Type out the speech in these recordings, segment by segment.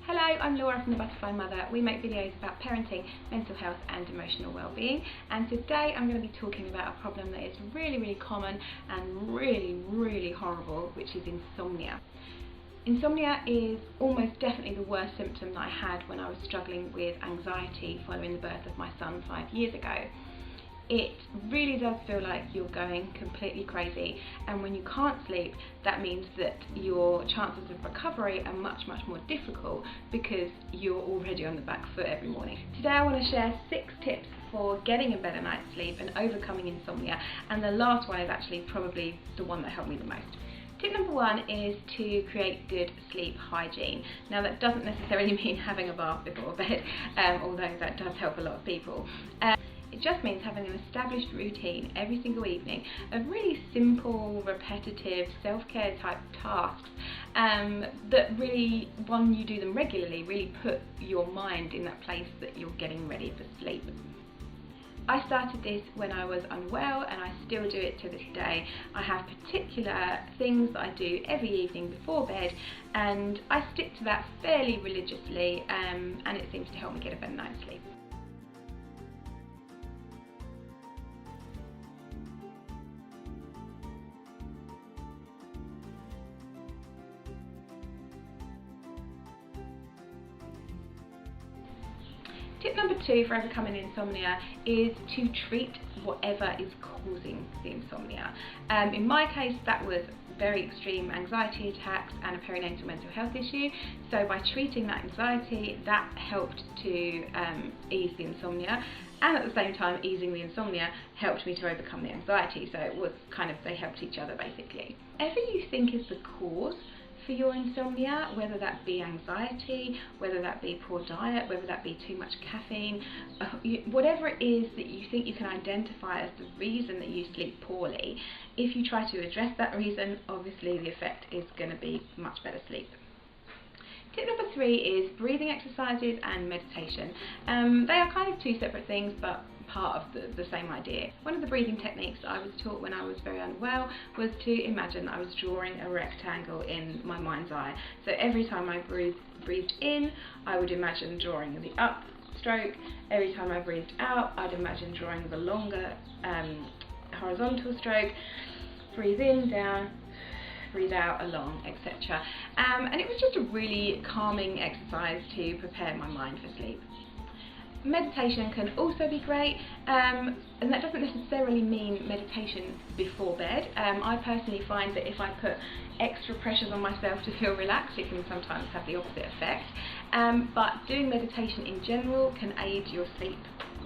Hello, I'm Laura from The Butterfly Mother. We make videos about parenting, mental health and emotional well-being, and today I'm going to be talking about a problem that is really common and really horrible, which is insomnia. Insomnia is almost definitely the worst symptom that I had when I was struggling with anxiety following the birth of my son 5 years ago. It really does feel like you're going completely crazy, and when you can't sleep, that means that your chances of recovery are much more difficult because you're already on the back foot every morning. Today I want to share 6 tips for getting a better night's sleep and overcoming insomnia, and the last one is actually probably the one that helped me the most. Tip number 1 is to create good sleep hygiene. Now that doesn't necessarily mean having a bath before bed, although that does help a lot of people. It just means having an established routine every single evening of really simple, repetitive, self-care type tasks that really, when you do them regularly, really put your mind in that place that you're getting ready for sleep. I started this when I was unwell, and I still do it to this day. I have particular things that I do every evening before bed, and I stick to that fairly religiously, and it seems to help me get a better night's sleep. Tip number 2 for overcoming insomnia is to treat whatever is causing the insomnia. In my case, that was very extreme anxiety attacks and a perinatal mental health issue. So by treating that anxiety, that helped to ease the insomnia, and at the same time easing the insomnia helped me to overcome the anxiety. So it was kind of, they helped each other basically. Whatever you think is the cause for your insomnia, whether that be anxiety, whether that be poor diet, whether that be too much caffeine, whatever it is that you think you can identify as the reason that you sleep poorly, if you try to address that reason, obviously the effect is going to be much better sleep. Tip number 3 is breathing exercises and meditation. They are kind of 2 separate things, but part of the same idea. One of the breathing techniques that I was taught when I was very unwell was to imagine that I was drawing a rectangle in my mind's eye. So every time I breathed in, I would imagine drawing the up stroke. Every time I breathed out, I'd imagine drawing the longer horizontal stroke. Breathe in, down, breathe out, along, etc. And it was just a really calming exercise to prepare my mind for sleep. Meditation can also be great, and that doesn't necessarily mean meditation before bed. I personally find that if I put extra pressures on myself to feel relaxed, it can sometimes have the opposite effect. But doing meditation in general can aid your sleep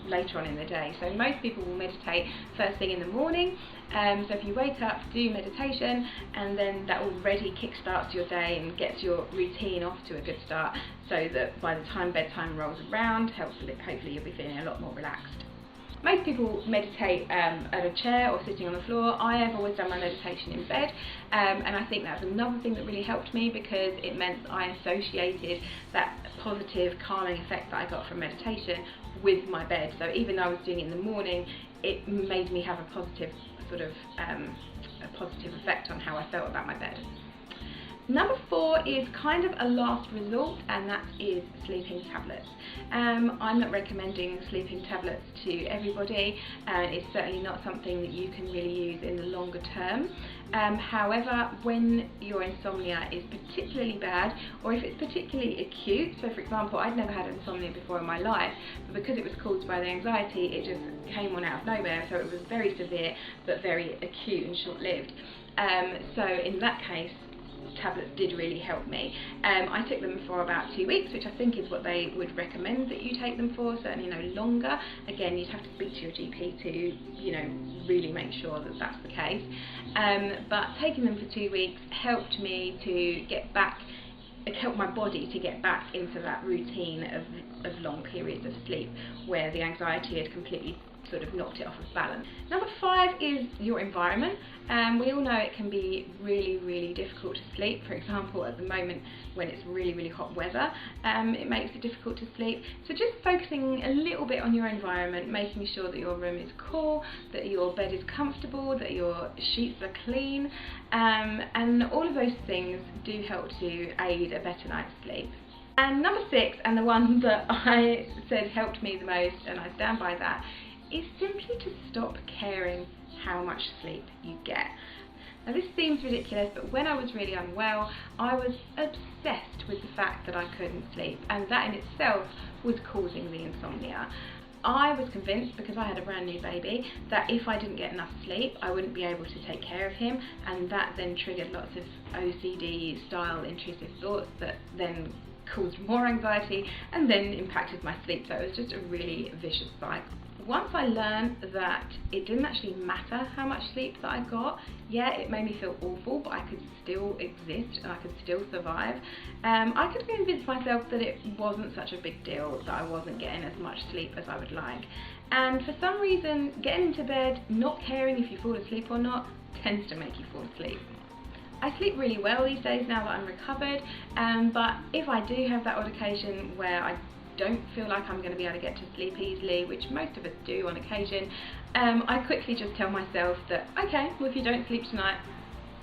later on in the day. So most people will meditate first thing in the morning. So if you wake up, do meditation, and then that already kickstarts your day and gets your routine off to a good start, so that by the time bedtime rolls around, hopefully you'll be feeling a lot more relaxed. Most people meditate at a chair or sitting on the floor. I have always done my meditation in bed, and I think that's another thing that really helped me, because it meant I associated that positive calming effect that I got from meditation with my bed. So even though I was doing it in the morning, it made me have a positive effect on how I felt about my bed. Number 4 is kind of a last resort, and that is sleeping tablets. I'm not recommending sleeping tablets to everybody, and it's certainly not something that you can really use in the longer term. However, when your insomnia is particularly bad, or if it's particularly acute, so for example, I'd never had insomnia before in my life, but because it was caused by the anxiety, it just came on out of nowhere, so it was very severe but very acute and short-lived. So in that case, tablets did really help me. I took them for about 2 weeks, which I think is what they would recommend that you take them for, certainly no longer. Again, you'd have to speak to your GP to, really make sure that that's the case. But taking them for 2 weeks helped me to get back, it helped my body to get back into that routine of long periods of sleep where the anxiety had completely sort of knocked it off of balance. Number 5 is your environment. We all know it can be really difficult to sleep. For example, at the moment when it's really hot weather, it makes it difficult to sleep. So just focusing a little bit on your environment, making sure that your room is cool, that your bed is comfortable, that your sheets are clean, and all of those things do help to aid a better night's sleep. And number 6, and the one that I said helped me the most, and I stand by that, is simply to stop caring how much sleep you get. Now this seems ridiculous, but when I was really unwell, I was obsessed with the fact that I couldn't sleep, and that in itself was causing the insomnia. I was convinced, because I had a brand new baby, that if I didn't get enough sleep, I wouldn't be able to take care of him, and that then triggered lots of OCD style intrusive thoughts that then caused more anxiety and then impacted my sleep. So it was just a really vicious cycle. Once I learned that it didn't actually matter how much sleep that I got, yeah, it made me feel awful, but I could still exist and I could still survive. I could convince myself that it wasn't such a big deal that I wasn't getting as much sleep as I would like. And for some reason, getting into bed, not caring if you fall asleep or not, tends to make you fall asleep. I sleep really well these days now that I'm recovered, but if I do have that odd occasion where I don't feel like I'm going to be able to get to sleep easily, which most of us do on occasion, I quickly just tell myself that, okay, well if you don't sleep tonight,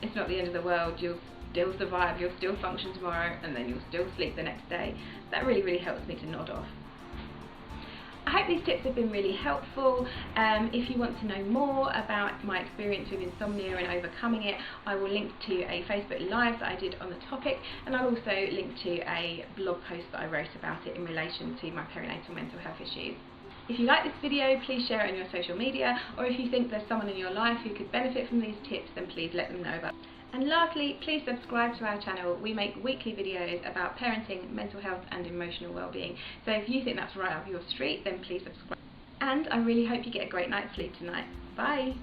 it's not the end of the world, you'll still survive, you'll still function tomorrow, and then you'll still sleep the next day. That really helps me to nod off. I hope these tips have been really helpful. If you want to know more about my experience with insomnia and overcoming it, I will link to a Facebook Live that I did on the topic, and I'll also link to a blog post that I wrote about it in relation to my perinatal mental health issues. If you like this video, please share it on your social media, or if you think there's someone in your life who could benefit from these tips, then please let them know about it. And lastly, please subscribe to our channel. We make weekly videos about parenting, mental health and emotional well-being. So if you think that's right up your street, then please subscribe. And I really hope you get a great night's sleep tonight. Bye!